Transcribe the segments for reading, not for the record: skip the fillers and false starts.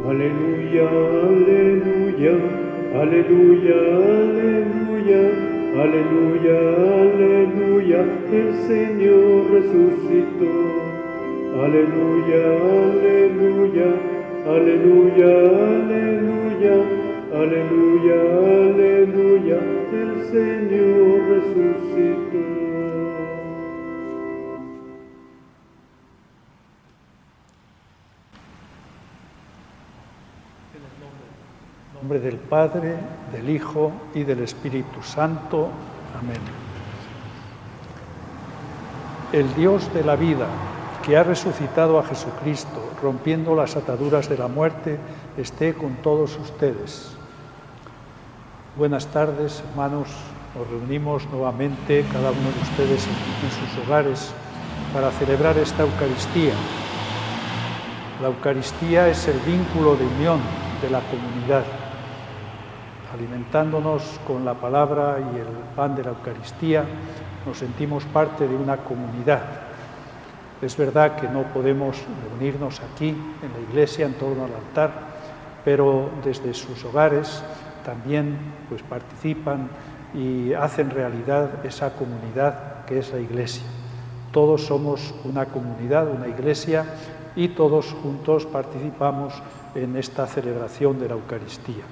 Aleluya, aleluya, aleluya, aleluya, aleluya, aleluya, el Señor resucitó. Aleluya, aleluya, aleluya, aleluya, aleluya, aleluya, el Señor resucitó. En nombre del Padre, del Hijo y del Espíritu Santo. Amén. El Dios de la vida, que ha resucitado a Jesucristo, rompiendo las ataduras de la muerte, esté con todos ustedes. Buenas tardes, hermanos. Nos reunimos nuevamente, cada uno de ustedes en sus hogares, para celebrar esta Eucaristía. La Eucaristía es el vínculo de unión de la comunidad. Alimentándonos con la palabra y el pan de la Eucaristía, nos sentimos parte de una comunidad. Es verdad que no podemos reunirnos aquí en la iglesia en torno al altar, pero desde sus hogares también participan y hacen realidad esa comunidad que es la iglesia. Todos somos una comunidad, una iglesia, y todos juntos participamos en esta celebración de la Eucaristía.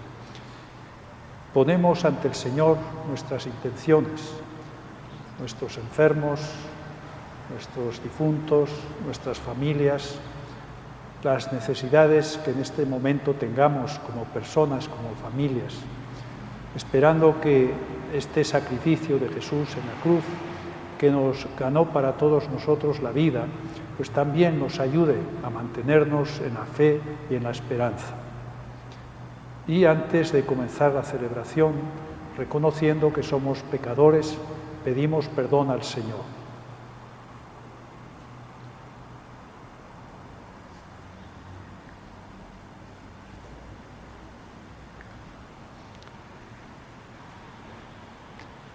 Ponemos ante el Señor nuestras intenciones, nuestros enfermos, nuestros difuntos, nuestras familias, las necesidades que en este momento tengamos como personas, como familias, esperando que este sacrificio de Jesús en la cruz, que nos ganó para todos nosotros la vida, pues también nos ayude a mantenernos en la fe y en la esperanza. Y antes de comenzar la celebración, reconociendo que somos pecadores, pedimos perdón al Señor.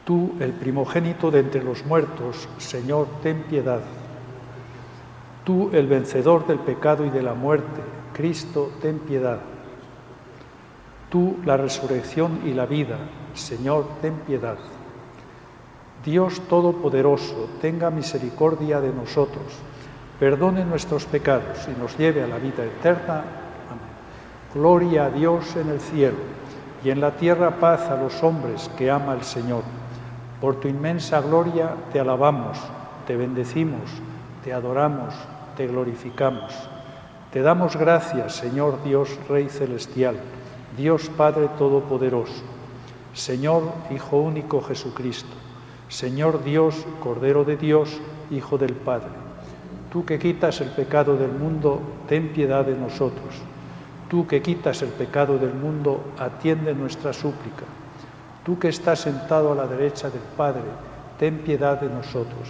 Tú, el primogénito de entre los muertos, Señor, ten piedad. Tú, el vencedor del pecado y de la muerte, Cristo, ten piedad. Tú, la resurrección y la vida, Señor, ten piedad. Dios Todopoderoso, tenga misericordia de nosotros, perdone nuestros pecados y nos lleve a la vida eterna. Amén. Gloria a Dios en el cielo y en la tierra paz a los hombres que ama el Señor. Por tu inmensa gloria te alabamos, te bendecimos, te adoramos, te glorificamos. Te damos gracias, Señor Dios, Rey celestial, Dios Padre Todopoderoso, Señor Hijo único Jesucristo, Señor Dios, Cordero de Dios, Hijo del Padre. Tú que quitas el pecado del mundo, ten piedad de nosotros. Tú que quitas el pecado del mundo, atiende nuestra súplica. Tú que estás sentado a la derecha del Padre, ten piedad de nosotros.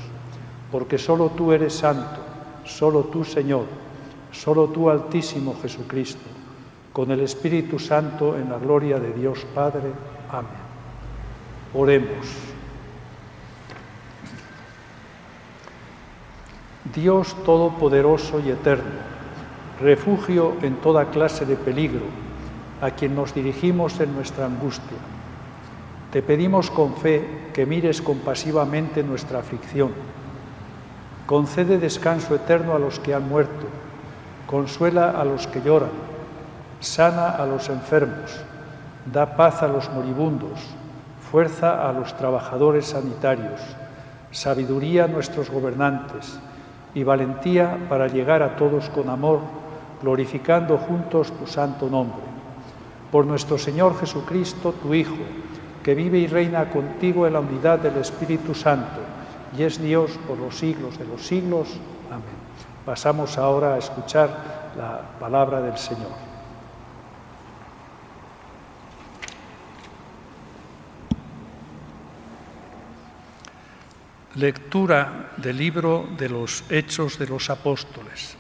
Porque solo tú eres santo, solo tú, Señor, solo tú, Altísimo Jesucristo, con el Espíritu Santo en la gloria de Dios Padre. Amén. Oremos. Dios Todopoderoso y Eterno, refugio en toda clase de peligro, a quien nos dirigimos en nuestra angustia, te pedimos con fe que mires compasivamente nuestra aflicción. Concede descanso eterno a los que han muerto, consuela a los que lloran, sana a los enfermos, da paz a los moribundos, fuerza a los trabajadores sanitarios, sabiduría a nuestros gobernantes y valentía para llegar a todos con amor, glorificando juntos tu santo nombre. Por nuestro Señor Jesucristo, tu Hijo, que vive y reina contigo en la unidad del Espíritu Santo, y es Dios por los siglos de los siglos. Amén. Pasamos ahora a escuchar la palabra del Señor. Lectura del libro de los Hechos de los Apóstoles.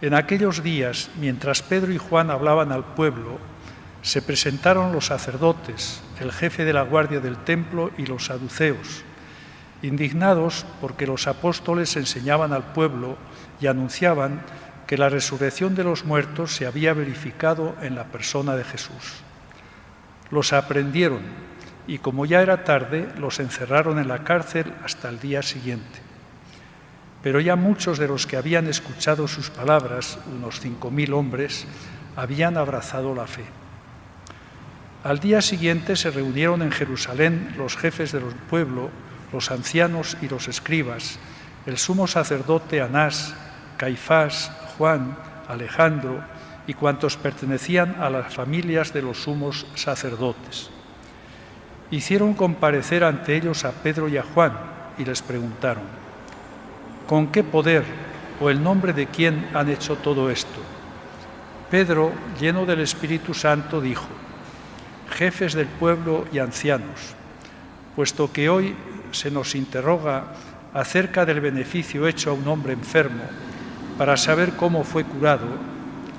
En aquellos días, mientras Pedro y Juan hablaban al pueblo, se presentaron los sacerdotes, el jefe de la guardia del templo y los saduceos, indignados porque los apóstoles enseñaban al pueblo y anunciaban que la resurrección de los muertos se había verificado en la persona de Jesús. Los aprendieron y, como ya era tarde, los encerraron en la cárcel hasta el día siguiente. Pero ya muchos de los que habían escuchado sus palabras, unos 5.000 hombres, habían abrazado la fe. Al día siguiente se reunieron en Jerusalén los jefes del pueblo, los ancianos y los escribas, el sumo sacerdote Anás, Caifás, Juan, Alejandro y cuantos pertenecían a las familias de los sumos sacerdotes. Hicieron comparecer ante ellos a Pedro y a Juan y les preguntaron: ¿con qué poder o el nombre de quién han hecho todo esto? Pedro, lleno del Espíritu Santo, dijo: jefes del pueblo y ancianos, puesto que hoy se nos interroga acerca del beneficio hecho a un hombre enfermo, para saber cómo fue curado,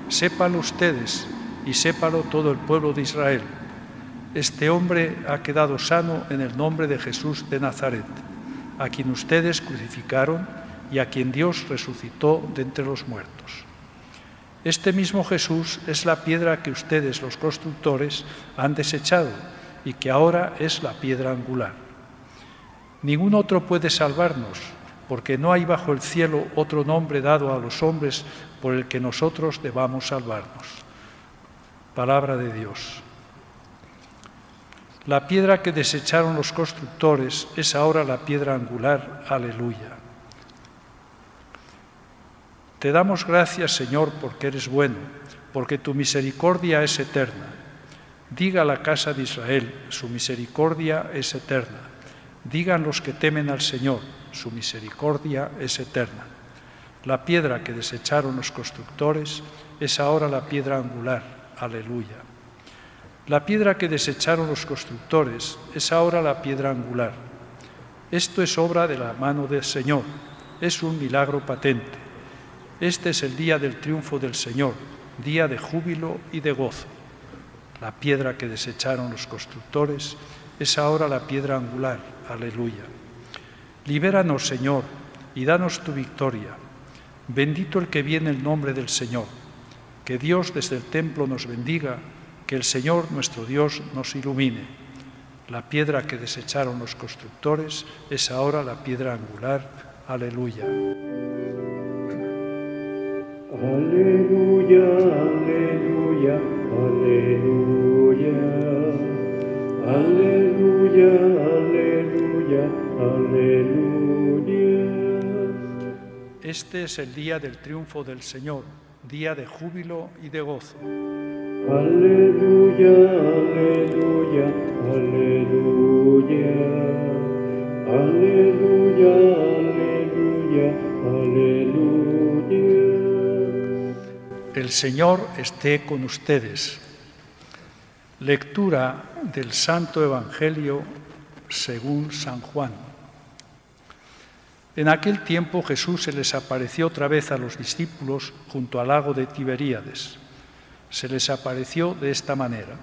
sépanlo ustedes y sépalo todo el pueblo de Israel. Este hombre ha quedado sano en el nombre de Jesús de Nazaret, a quien ustedes crucificaron y a quien Dios resucitó de entre los muertos. Este mismo Jesús es la piedra que ustedes, los constructores, han desechado y que ahora es la piedra angular. Ningún otro puede salvarnos, porque no hay bajo el cielo otro nombre dado a los hombres por el que nosotros debamos salvarnos. Palabra de Dios. La piedra que desecharon los constructores es ahora la piedra angular. Aleluya. Te damos gracias, Señor, porque eres bueno, porque tu misericordia es eterna. Diga la casa de Israel, su misericordia es eterna. Digan los que temen al Señor, su misericordia es eterna. La piedra que desecharon los constructores es ahora la piedra angular. Aleluya. La piedra que desecharon los constructores es ahora la piedra angular. Esto es obra de la mano del Señor, es un milagro patente. Este es el día del triunfo del Señor, día de júbilo y de gozo. La piedra que desecharon los constructores es ahora la piedra angular. Aleluya. Libéranos, Señor, y danos tu victoria. Bendito el que viene en el nombre del Señor. Que Dios desde el templo nos bendiga, que el Señor nuestro Dios nos ilumine. La piedra que desecharon los constructores es ahora la piedra angular. Aleluya. Aleluya, aleluya, aleluya. Aleluya, aleluya, aleluya. Este es el día del triunfo del Señor, día de júbilo y de gozo. Aleluya, aleluya, aleluya. Aleluya, aleluya, aleluya. El Señor esté con ustedes. Lectura del Santo Evangelio según San Juan. En aquel tiempo Jesús se les apareció otra vez a los discípulos junto al lago de Tiberíades. Se les apareció de esta manera.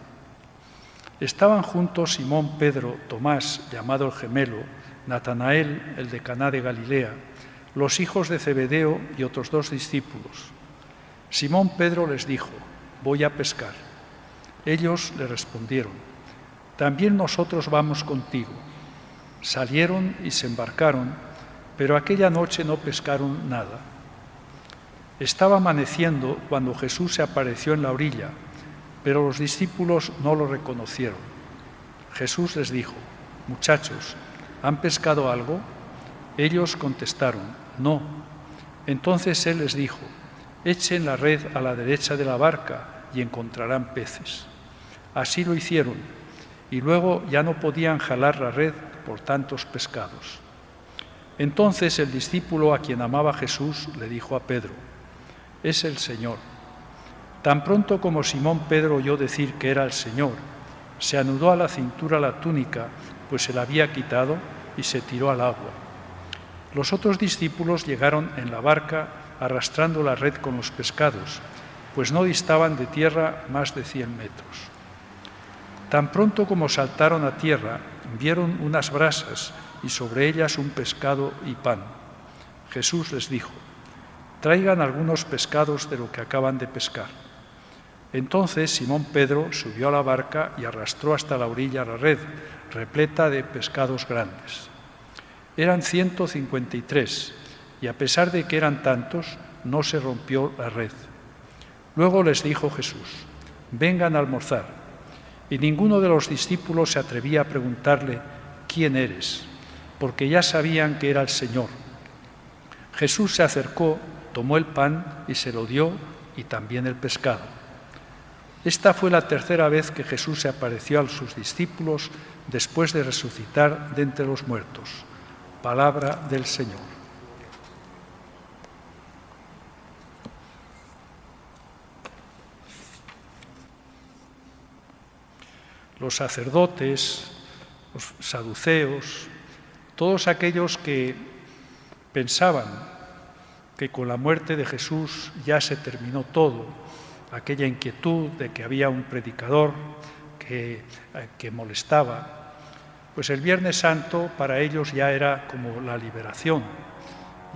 Estaban juntos Simón Pedro, Tomás, llamado el gemelo, Natanael, el de Caná de Galilea, los hijos de Zebedeo y otros 2 discípulos. Simón Pedro les dijo: voy a pescar. Ellos le respondieron: también nosotros vamos contigo. Salieron y se embarcaron, pero aquella noche no pescaron nada. Estaba amaneciendo cuando Jesús se apareció en la orilla, pero los discípulos no lo reconocieron. Jesús les dijo: muchachos, ¿han pescado algo? Ellos contestaron: no. Entonces Él les dijo: echen la red a la derecha de la barca y encontrarán peces. Así lo hicieron, y luego ya no podían jalar la red por tantos pescados. Entonces el discípulo a quien amaba Jesús le dijo a Pedro: es el Señor. Tan pronto como Simón Pedro oyó decir que era el Señor, se anudó a la cintura la túnica, pues se la había quitado, y se tiró al agua. Los otros discípulos llegaron en la barca arrastrando la red con los pescados, pues no distaban de tierra más de 100 metros. Tan pronto como saltaron a tierra, vieron unas brasas y sobre ellas un pescado y pan. Jesús les dijo: traigan algunos pescados de lo que acaban de pescar. Entonces Simón Pedro subió a la barca y arrastró hasta la orilla la red, repleta de pescados grandes. Eran 153, y a pesar de que eran tantos, no se rompió la red. Luego les dijo Jesús: vengan a almorzar. Y ninguno de los discípulos se atrevía a preguntarle: ¿quién eres?, porque ya sabían que era el Señor. Jesús se acercó, tomó el pan y se lo dio, y también el pescado. Esta fue la tercera vez que Jesús se apareció a sus discípulos después de resucitar de entre los muertos. Palabra del Señor. Los sacerdotes, los saduceos, todos aquellos que pensaban que con la muerte de Jesús ya se terminó todo, aquella inquietud de que había un predicador que molestaba, pues el Viernes Santo para ellos ya era como la liberación,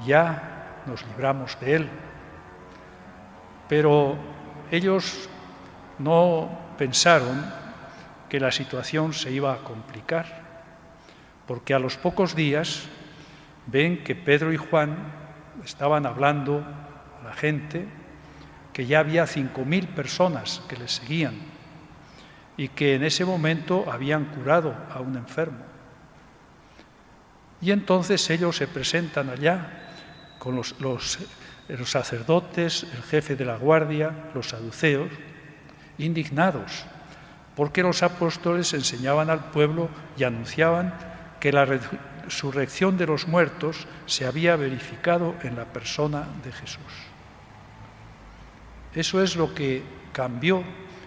ya nos libramos de él. Pero ellos no pensaron que la situación se iba a complicar, porque a los pocos días ven que Pedro y Juan estaban hablando a la gente, que ya había 5.000 personas que les seguían y que en ese momento habían curado a un enfermo. Y entonces ellos se presentan allá con los sacerdotes, el jefe de la guardia, los saduceos, indignados, porque los apóstoles enseñaban al pueblo y anunciaban que la resurrección de los muertos se había verificado en la persona de Jesús. Eso es lo que cambió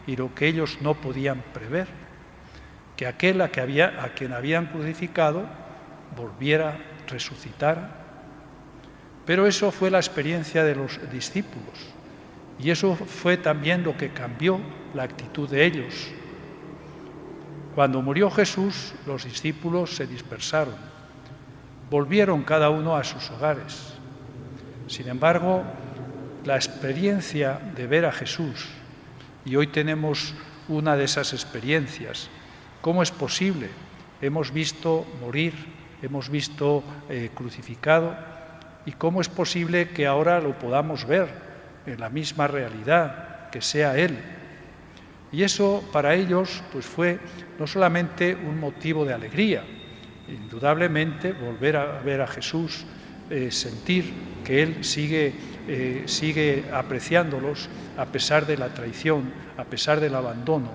y lo que ellos no podían prever, que aquel a quien habían crucificado volviera, resucitara. Pero eso fue la experiencia de los discípulos y eso fue también lo que cambió la actitud de ellos. Cuando murió Jesús, los discípulos se dispersaron, volvieron cada uno a sus hogares. Sin embargo, la experiencia de ver a Jesús, y hoy tenemos una de esas experiencias, ¿cómo es posible? Hemos visto morir, hemos visto crucificado, y ¿cómo es posible que ahora lo podamos ver en la misma realidad, que sea Él? Y eso para ellos pues fue no solamente un motivo de alegría, indudablemente volver a ver a Jesús, sentir que Él sigue apreciándolos a pesar de la traición, a pesar del abandono.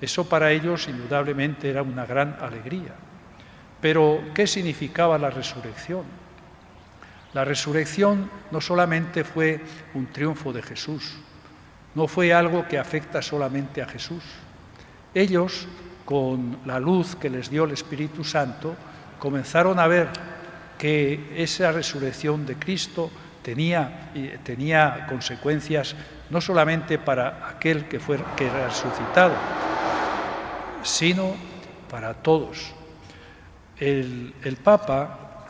Eso para ellos indudablemente era una gran alegría. Pero, ¿qué significaba la resurrección? La resurrección no solamente fue un triunfo de Jesús, no fue algo que afecta solamente a Jesús. Ellos, con la luz que les dio el Espíritu Santo, comenzaron a ver que esa resurrección de Cristo tenía consecuencias no solamente para aquel que era resucitado, sino para todos. El Papa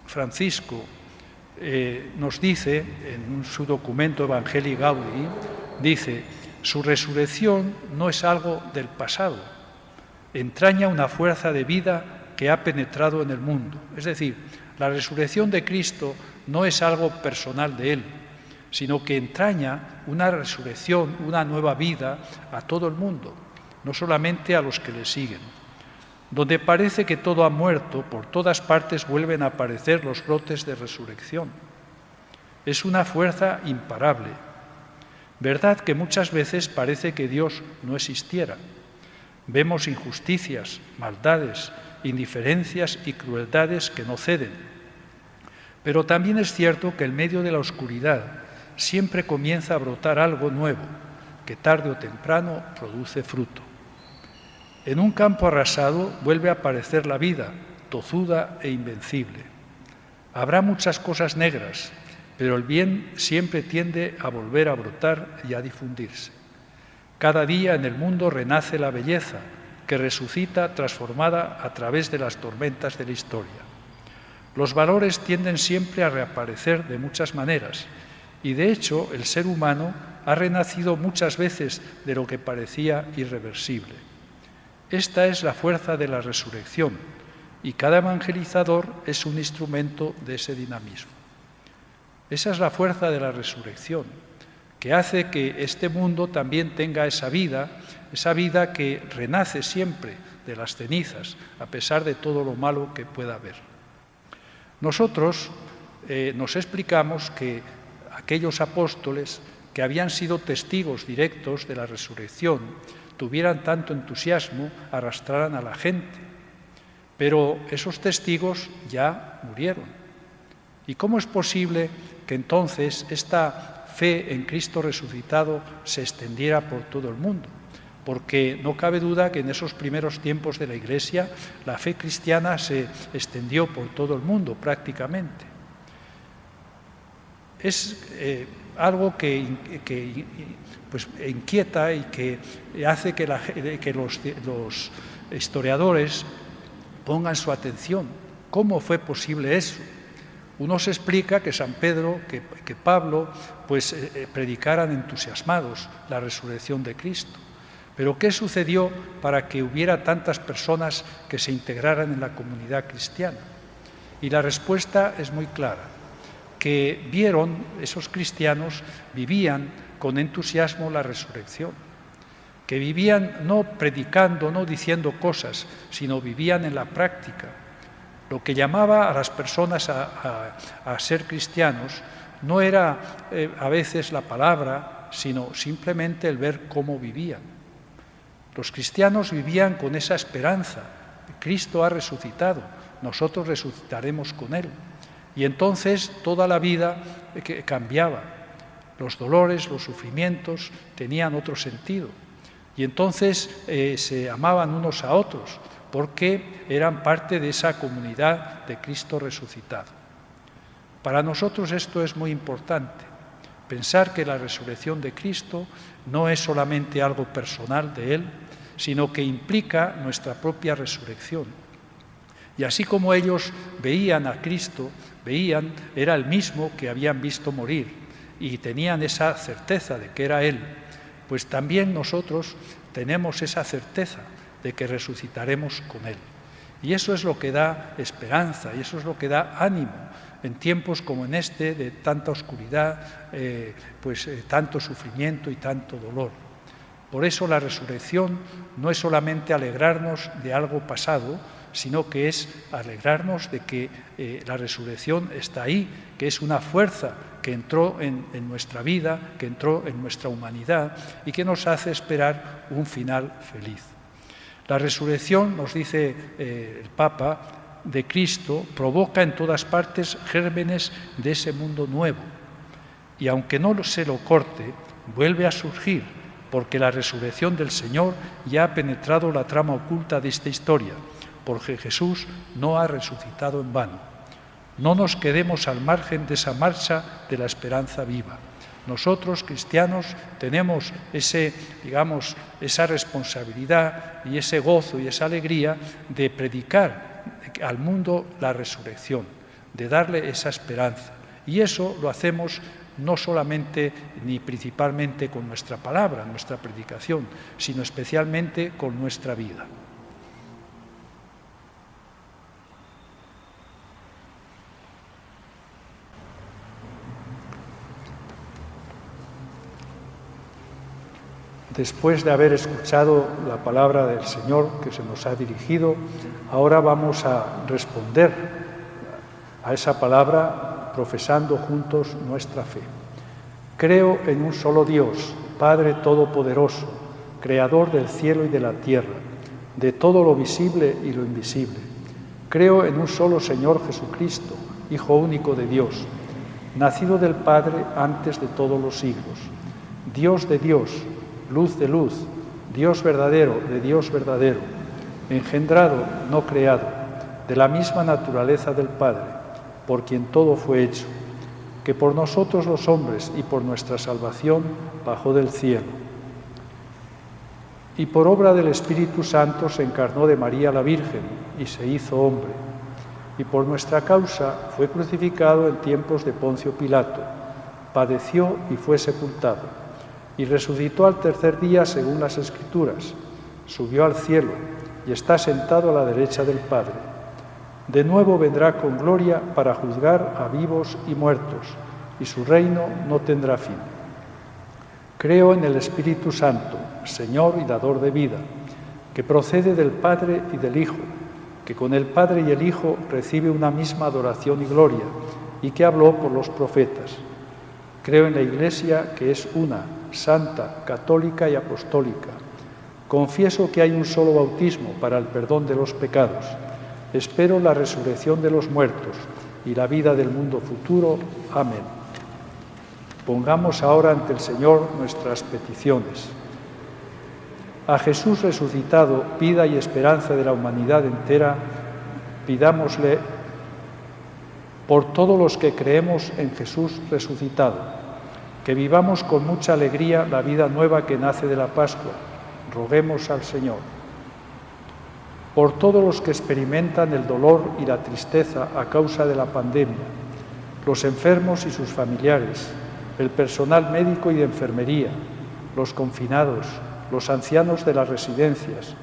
Francisco nos dice en su documento Evangelii Gaudii, dice: su resurrección no es algo del pasado, entraña una fuerza de vida que ha penetrado en el mundo. Es decir, la resurrección de Cristo no es algo personal de Él, sino que entraña una resurrección, una nueva vida a todo el mundo, no solamente a los que le siguen. Donde parece que todo ha muerto, por todas partes vuelven a aparecer los brotes de resurrección. Es una fuerza imparable. Verdad que muchas veces parece que Dios no existiera. Vemos injusticias, maldades, indiferencias y crueldades que no ceden. Pero también es cierto que en medio de la oscuridad siempre comienza a brotar algo nuevo, que tarde o temprano produce fruto. En un campo arrasado vuelve a aparecer la vida, tozuda e invencible. Habrá muchas cosas negras, pero el bien siempre tiende a volver a brotar y a difundirse. Cada día en el mundo renace la belleza, que resucita transformada a través de las tormentas de la historia. Los valores tienden siempre a reaparecer de muchas maneras Y de hecho, el ser humano ha renacido muchas veces de lo que parecía irreversible. Esta es la fuerza de la resurrección, y cada evangelizador es un instrumento de ese dinamismo. Esa es la fuerza de la resurrección, que hace que este mundo también tenga esa vida que renace siempre de las cenizas, a pesar de todo lo malo que pueda haber. Nosotros nos explicamos que aquellos apóstoles que habían sido testigos directos de la resurrección tuvieran tanto entusiasmo, arrastraran a la gente. Pero esos testigos ya murieron. ¿Y cómo es posible que entonces esta fe en Cristo resucitado se extendiera por todo el mundo? Porque no cabe duda que en esos primeros tiempos de la Iglesia la fe cristiana se extendió por todo el mundo prácticamente. Es algo que pues, inquieta y que hace que los historiadores pongan su atención. ¿Cómo fue posible eso? Uno se explica que San Pedro, que Pablo, pues predicaran entusiasmados la resurrección de Cristo. Pero ¿qué sucedió para que hubiera tantas personas que se integraran en la comunidad cristiana? Y la respuesta es muy clara, que vieron, esos cristianos vivían con entusiasmo la resurrección, que vivían no predicando, no diciendo cosas, sino vivían en la práctica. Lo que llamaba a las personas a ser cristianos no era a veces la palabra, sino simplemente el ver cómo vivían. Los cristianos vivían con esa esperanza. Cristo ha resucitado, nosotros resucitaremos con Él. Y entonces toda la vida cambiaba. Los dolores, los sufrimientos tenían otro sentido. Y entonces se amaban unos a otros, porque eran parte de esa comunidad de Cristo resucitado. Para nosotros esto es muy importante, pensar que la resurrección de Cristo no es solamente algo personal de Él, sino que implica nuestra propia resurrección. Y así como ellos veían a Cristo, era el mismo que habían visto morir y tenían esa certeza de que era Él, pues también nosotros tenemos esa certeza de que resucitaremos con Él. Y eso es lo que da esperanza y eso es lo que da ánimo en tiempos como en este, de tanta oscuridad, tanto sufrimiento y tanto dolor. Por eso la resurrección no es solamente alegrarnos de algo pasado, sino que es alegrarnos de que la resurrección está ahí, que es una fuerza que entró en nuestra vida, que entró en nuestra humanidad y que nos hace esperar un final feliz. La resurrección, nos dice el Papa, de Cristo provoca en todas partes gérmenes de ese mundo nuevo y aunque no se lo corte, vuelve a surgir porque la resurrección del Señor ya ha penetrado la trama oculta de esta historia, porque Jesús no ha resucitado en vano. No nos quedemos al margen de esa marcha de la esperanza viva. Nosotros, cristianos, tenemos esa responsabilidad y ese gozo y esa alegría de predicar al mundo la resurrección, de darle esa esperanza. Y eso lo hacemos no solamente ni principalmente con nuestra palabra, nuestra predicación, sino especialmente con nuestra vida. Después de haber escuchado la palabra del Señor que se nos ha dirigido, ahora vamos a responder a esa palabra profesando juntos nuestra fe. Creo en un solo Dios, Padre Todopoderoso, Creador del cielo y de la tierra, de todo lo visible y lo invisible. Creo en un solo Señor Jesucristo, Hijo único de Dios, nacido del Padre antes de todos los siglos, Dios de Dios, luz de luz, Dios verdadero de Dios verdadero, engendrado, no creado, de la misma naturaleza del Padre, por quien todo fue hecho, que por nosotros los hombres y por nuestra salvación bajó del cielo. Y por obra del Espíritu Santo se encarnó de María la Virgen y se hizo hombre. Y por nuestra causa fue crucificado en tiempos de Poncio Pilato. padeció y fue sepultado, y resucitó al tercer día según las Escrituras, subió al cielo y está sentado a la derecha del Padre. De nuevo vendrá con gloria para juzgar a vivos y muertos, y su reino no tendrá fin. Creo en el Espíritu Santo, Señor y dador de vida, que procede del Padre y del Hijo, que con el Padre y el Hijo recibe una misma adoración y gloria, y que habló por los profetas. Creo en la Iglesia, que es una, santa, católica y apostólica. Confieso que hay un solo bautismo para el perdón de los pecados. Espero la resurrección de los muertos y la vida del mundo futuro. Amén. Pongamos ahora ante el Señor nuestras peticiones. A Jesús resucitado, vida y esperanza de la humanidad entera, pidámosle por todos los que creemos en Jesús resucitado, que vivamos con mucha alegría la vida nueva que nace de la Pascua. Roguemos al Señor. Por todos los que experimentan el dolor y la tristeza a causa de la pandemia, los enfermos y sus familiares, el personal médico y de enfermería, los confinados, los ancianos de las residencias,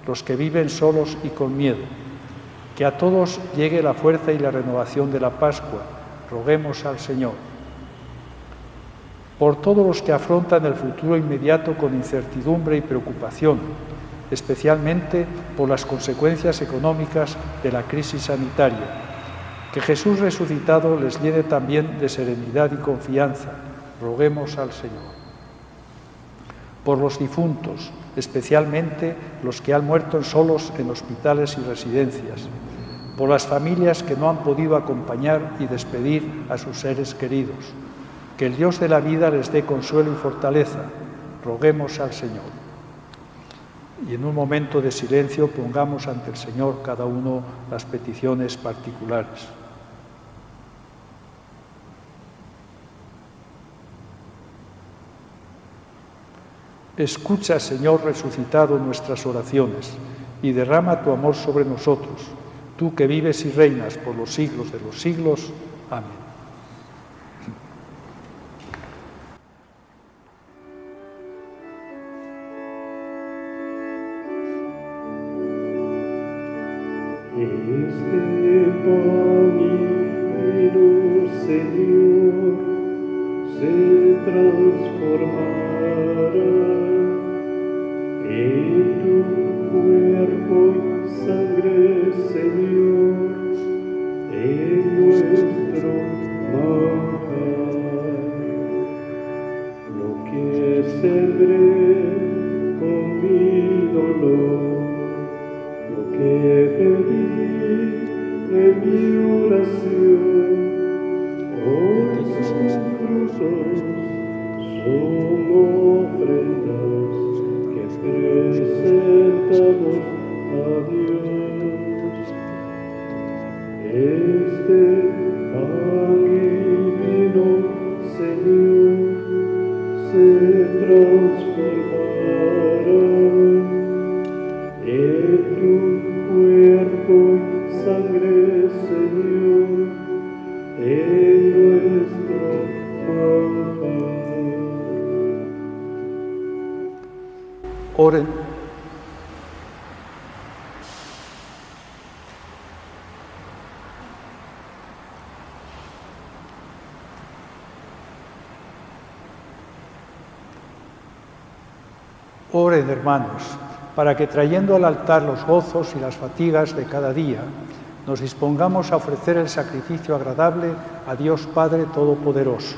los que viven solos y con miedo. Que a todos llegue la fuerza y la renovación de la Pascua. Roguemos al Señor. Por todos los que afrontan el futuro inmediato con incertidumbre y preocupación, especialmente por las consecuencias económicas de la crisis sanitaria. Que Jesús resucitado les llene también de serenidad y confianza. Roguemos al Señor. Por los difuntos, especialmente los que han muerto solos en hospitales y residencias, por las familias que no han podido acompañar y despedir a sus seres queridos. Que el Dios de la vida les dé consuelo y fortaleza. Roguemos al Señor. Y en un momento de silencio pongamos ante el Señor cada uno las peticiones particulares. Escucha, Señor resucitado, nuestras oraciones y derrama tu amor sobre nosotros, tú que vives y reinas por los siglos de los siglos. Amén. Este pan y vino, Señor, se transformará en tu cuerpo y sangre, Señor, en nuestro manjar. Lo que sembré con mi dolor, lo que pedí en mi oración, hoy son frutos, son ofrendas que presentamos a Dios. Este pan y vino, Señor, se transformará en tu cuerpo y sangre, Señor, en nuestro manjar. Oren. Oren, hermanos, para que trayendo al altar los gozos y las fatigas de cada día, nos dispongamos a ofrecer el sacrificio agradable a Dios Padre Todopoderoso.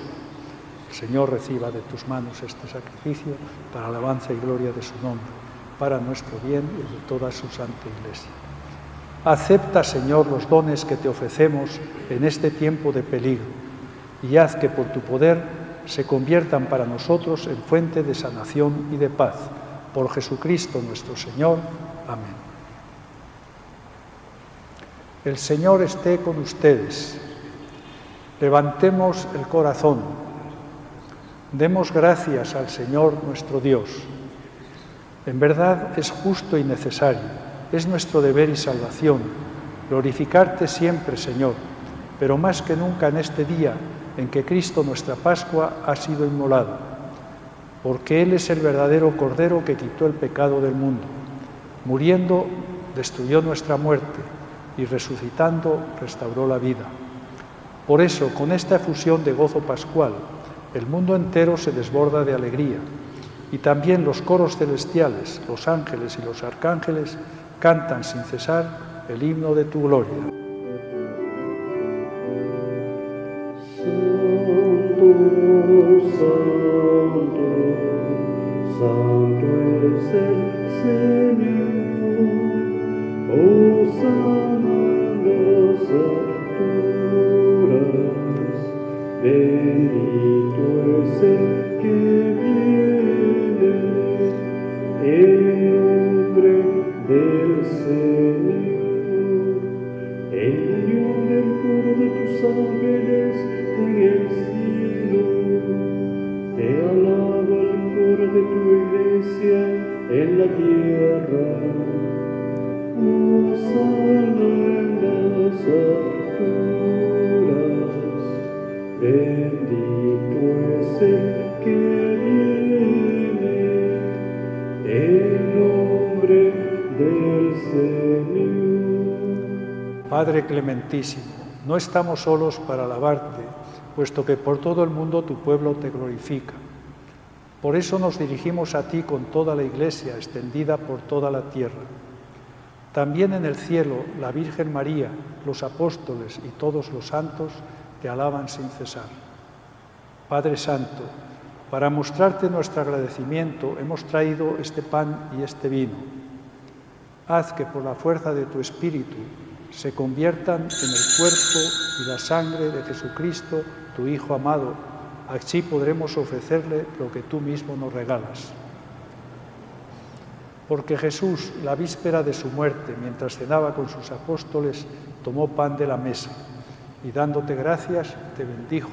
El Señor reciba de tus manos este sacrificio para alabanza y gloria de su nombre, para nuestro bien y de toda su santa Iglesia. Acepta, Señor, los dones que te ofrecemos en este tiempo de peligro y haz que por tu poder se conviertan para nosotros en fuente de sanación y de paz. Por Jesucristo nuestro Señor. Amén. El Señor esté con ustedes. Levantemos el corazón. Demos gracias al Señor nuestro Dios. En verdad es justo y necesario, es nuestro deber y salvación, glorificarte siempre, Señor, pero más que nunca en este día, en que Cristo, nuestra Pascua, ha sido inmolado, porque Él es el verdadero Cordero que quitó el pecado del mundo. Muriendo, destruyó nuestra muerte y resucitando, restauró la vida. Por eso, con esta efusión de gozo pascual, el mundo entero se desborda de alegría, y también los coros celestiales, los ángeles y los arcángeles cantan sin cesar el himno de tu gloria. Santo, santo es el Señor, hosana en las alturas, bendito es el que viene en nombre del Señor, en unión del coro de tus ángeles en el cielo. Te alaba el coro de tu iglesia en la tierra. Hosana en las alturas. Bendito es el que viene en nombre del Señor. Padre clementísimo, no estamos solos para alabarte, puesto que por todo el mundo tu pueblo te glorifica. Por eso nos dirigimos a ti con toda la Iglesia extendida por toda la tierra. También en el cielo, la Virgen María, los apóstoles y todos los santos te alaban sin cesar. Padre Santo, para mostrarte nuestro agradecimiento hemos traído este pan y este vino. Haz que por la fuerza de tu Espíritu se conviertan en el cuerpo y la sangre de Jesucristo, tu Hijo amado. Así podremos ofrecerle lo que tú mismo nos regalas. Porque Jesús, la víspera de su muerte, mientras cenaba con sus apóstoles, tomó pan de la mesa y dándote gracias, te bendijo,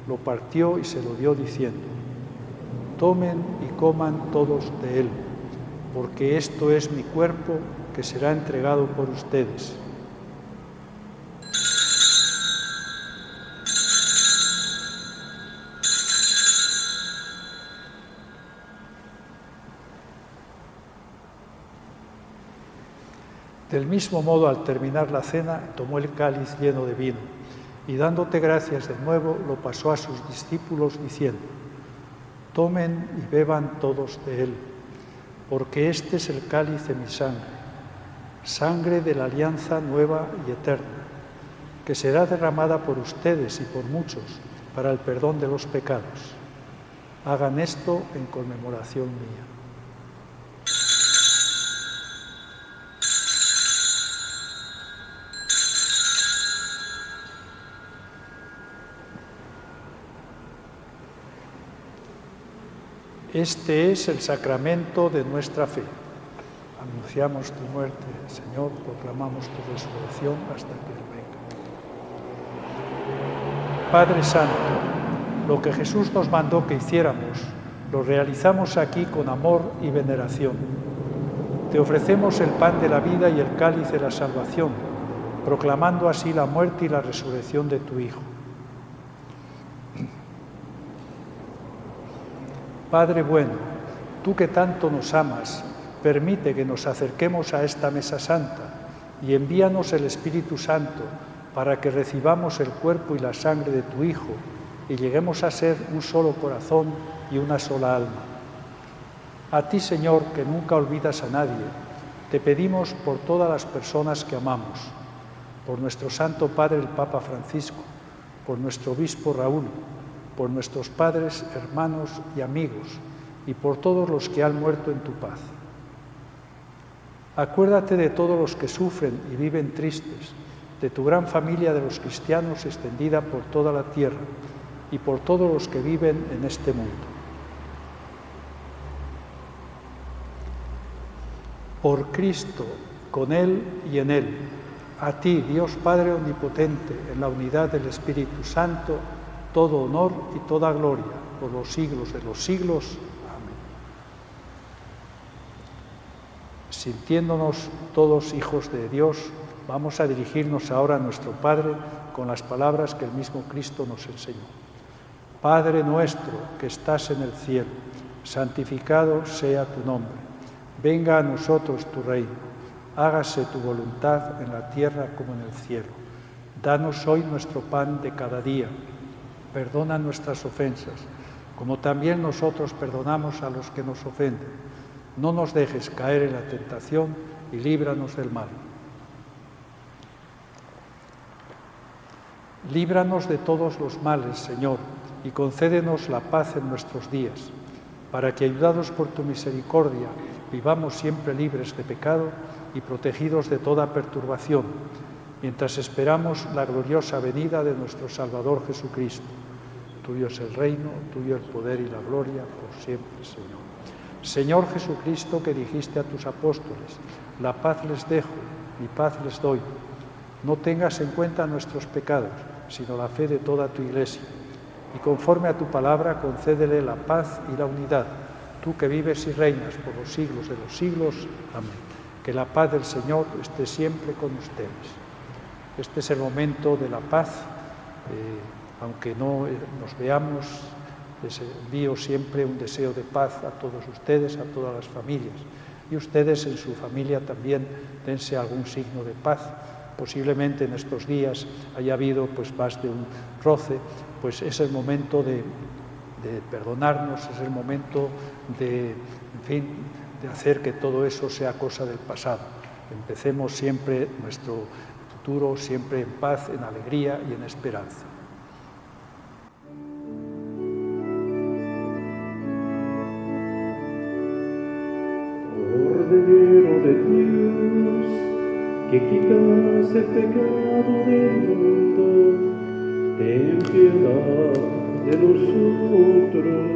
lo partió y se lo dio diciendo: tomen y coman todos de él, porque esto es mi cuerpo que será entregado por ustedes. Del mismo modo, al terminar la cena, tomó el cáliz lleno de vino y dándote gracias de nuevo, lo pasó a sus discípulos diciendo: tomen y beban todos de él, porque este es el cáliz de mi sangre, sangre de la alianza nueva y eterna, que será derramada por ustedes y por muchos para el perdón de los pecados. Hagan esto en conmemoración mía. Este es el sacramento de nuestra fe. Anunciamos tu muerte, Señor, proclamamos tu resurrección hasta que Él venga. Padre Santo, lo que Jesús nos mandó que hiciéramos, lo realizamos aquí con amor y veneración. Te ofrecemos el pan de la vida y el cáliz de la salvación, proclamando así la muerte y la resurrección de tu Hijo. Padre bueno, tú que tanto nos amas, permite que nos acerquemos a esta mesa santa y envíanos el Espíritu Santo para que recibamos el cuerpo y la sangre de tu Hijo y lleguemos a ser un solo corazón y una sola alma. A ti, Señor, que nunca olvidas a nadie, te pedimos por todas las personas que amamos, por nuestro Santo Padre el Papa Francisco, por nuestro Obispo Raúl, por nuestros padres, hermanos y amigos, y por todos los que han muerto en tu paz. Acuérdate de todos los que sufren y viven tristes, de tu gran familia de los cristianos extendida por toda la tierra, y por todos los que viven en este mundo. Por Cristo, con Él y en Él, a ti, Dios Padre Omnipotente, en la unidad del Espíritu Santo, todo honor y toda gloria por los siglos de los siglos. Amén. Sintiéndonos todos hijos de Dios, vamos a dirigirnos ahora a nuestro Padre con las palabras que el mismo Cristo nos enseñó. Padre nuestro que estás en el cielo, santificado sea tu nombre. Venga a nosotros tu reino. Hágase tu voluntad en la tierra como en el cielo. Danos hoy nuestro pan de cada día. Perdona nuestras ofensas, como también nosotros perdonamos a los que nos ofenden. No nos dejes caer en la tentación y líbranos del mal. Líbranos de todos los males, Señor, y concédenos la paz en nuestros días, para que, ayudados por tu misericordia, vivamos siempre libres de pecado y protegidos de toda perturbación, mientras esperamos la gloriosa venida de nuestro Salvador Jesucristo. Tuyo es el reino, tuyo el poder y la gloria por siempre, Señor. Señor Jesucristo, que dijiste a tus apóstoles, la paz les dejo, mi paz les doy. No tengas en cuenta nuestros pecados, sino la fe de toda tu Iglesia. Y conforme a tu palabra, concédele la paz y la unidad, tú que vives y reinas por los siglos de los siglos. Amén. Que la paz del Señor esté siempre con ustedes. Este es el momento de la paz. Aunque no nos veamos, les envío siempre un deseo de paz a todos ustedes, a todas las familias. Y ustedes en su familia también dense algún signo de paz. Posiblemente en estos días haya habido más de un roce, pues es el momento de perdonarnos, es el momento de hacer que todo eso sea cosa del pasado. Empecemos siempre nuestro futuro, siempre en paz, en alegría y en esperanza. Cordero de Dios, que quitas el pecado del mundo, ten piedad de nosotros.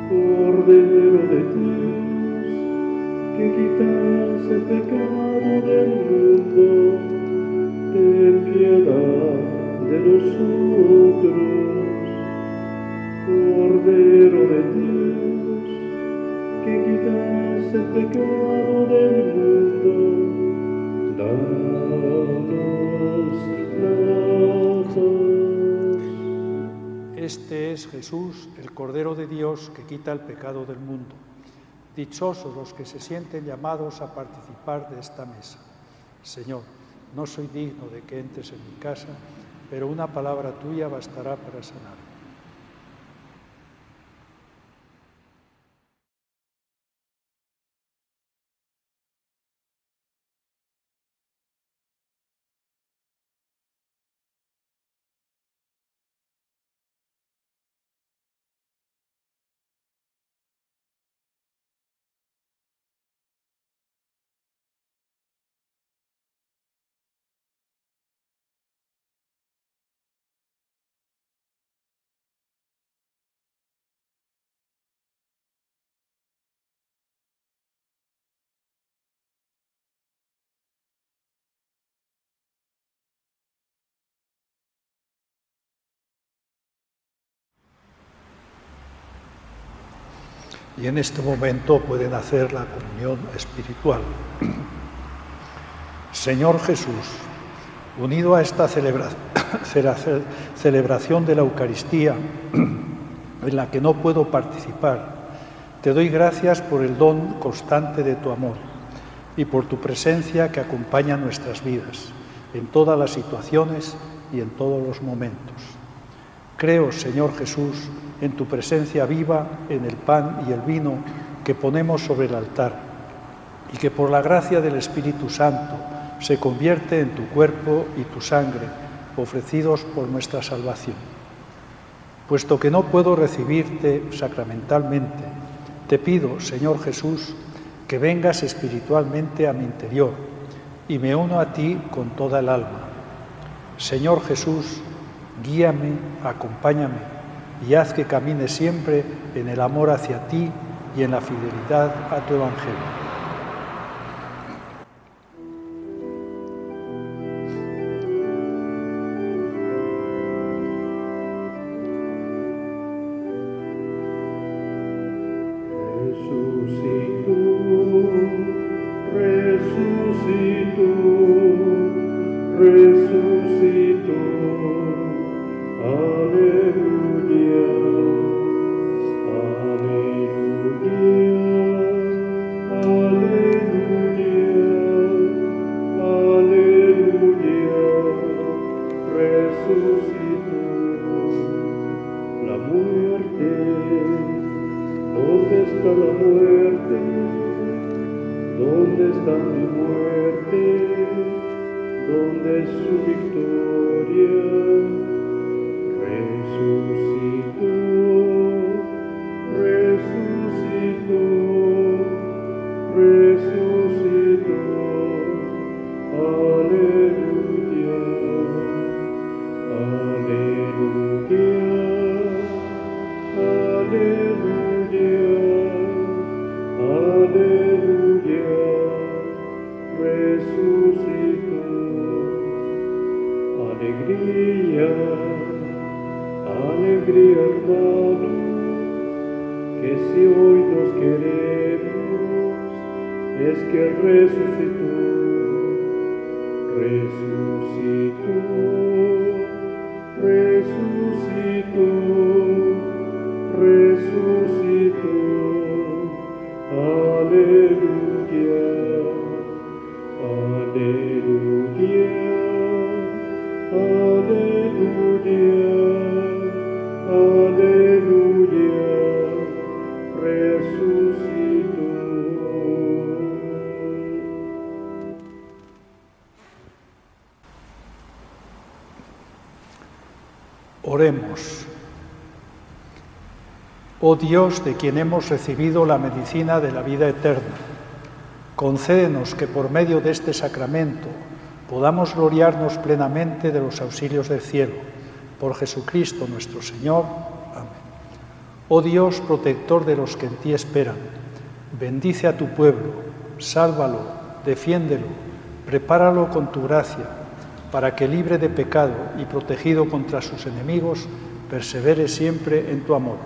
Cordero de Dios, que quitas el pecado del mundo, ten piedad de nosotros. Cordero de Dios, que quitas el pecado del mundo, danos la paz. Este es Jesús, el Cordero de Dios, que quita el pecado del mundo. Dichosos los que se sienten llamados a participar de esta mesa. Señor, no soy digno de que entres en mi casa, pero una palabra tuya bastará para sanar. Y en este momento pueden hacer la comunión espiritual. Señor Jesús, unido a esta celebración de la Eucaristía, en la que no puedo participar, te doy gracias por el don constante de tu amor y por tu presencia que acompaña nuestras vidas, en todas las situaciones y en todos los momentos. Creo, Señor Jesús, en tu presencia viva en el pan y el vino que ponemos sobre el altar y que por la gracia del Espíritu Santo se convierte en tu cuerpo y tu sangre ofrecidos por nuestra salvación. Puesto que no puedo recibirte sacramentalmente, te pido, Señor Jesús, que vengas espiritualmente a mi interior y me uno a ti con toda el alma. Señor Jesús, guíame, acompáñame y haz que camine siempre en el amor hacia ti y en la fidelidad a tu Evangelio. Resucitó, aleluya. está mi muerte? ¿Dónde es su victoria? Resucitó, resucitó, resucitó. Aleluya, aleluya, aleluya, aleluya. Resucitó. Alegría, alegría, hermanos, que si hoy nos queremos, es que resucitó, resucitó, resucitó, resucitó. Aleluya, aleluya, aleluya, aleluya, resucitó. Oremos. Oh Dios, de quien hemos recibido la medicina de la vida eterna, concédenos que por medio de este sacramento podamos gloriarnos plenamente de los auxilios del cielo. Por Jesucristo nuestro Señor. Amén. Oh Dios, protector de los que en ti esperan, bendice a tu pueblo, sálvalo, defiéndelo, prepáralo con tu gracia, para que libre de pecado y protegido contra sus enemigos, persevere siempre en tu amor.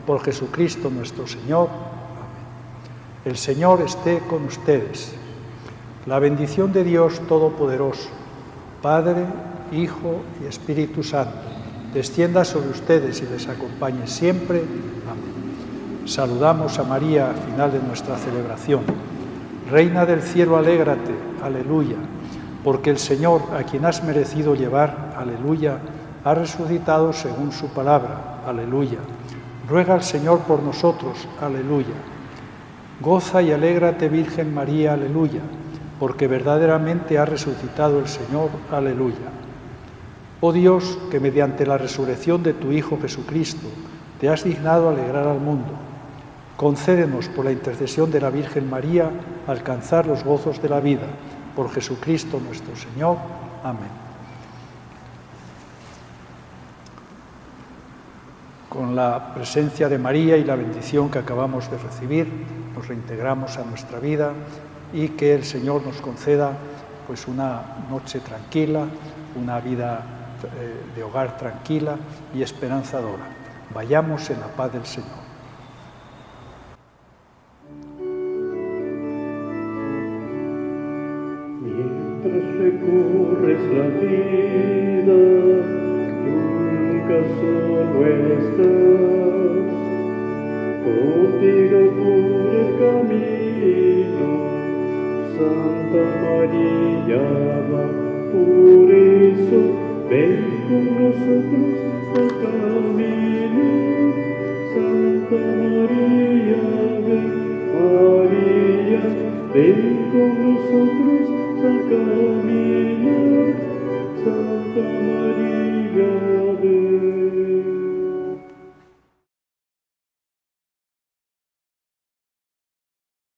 Por Jesucristo nuestro Señor. Amén. El Señor esté con ustedes. La bendición de Dios Todopoderoso, Padre, Hijo y Espíritu Santo, descienda sobre ustedes y les acompañe siempre. Amén. Saludamos a María al final de nuestra celebración. Reina del cielo, alégrate, aleluya, porque el Señor, a quien has merecido llevar, aleluya, ha resucitado según su palabra, aleluya. Ruega al Señor por nosotros, aleluya. Goza y alégrate, Virgen María, aleluya, porque verdaderamente ha resucitado el Señor, aleluya. Oh Dios, que mediante la resurrección de tu Hijo Jesucristo te has dignado alegrar al mundo, concédenos por la intercesión de la Virgen María alcanzar los gozos de la vida. Por Jesucristo nuestro Señor. Amén. Con la presencia de María y la bendición que acabamos de recibir, nos reintegramos a nuestra vida y que el Señor nos conceda pues una noche tranquila, una vida de hogar tranquila y esperanzadora. Vayamos en la paz del Señor. Mientras recorres la vida, nunca solo estás. Contigo por el camino, Santa María va. Por eso ven con nosotros al camino. Santa María, ven, María, ven con nosotros al camino.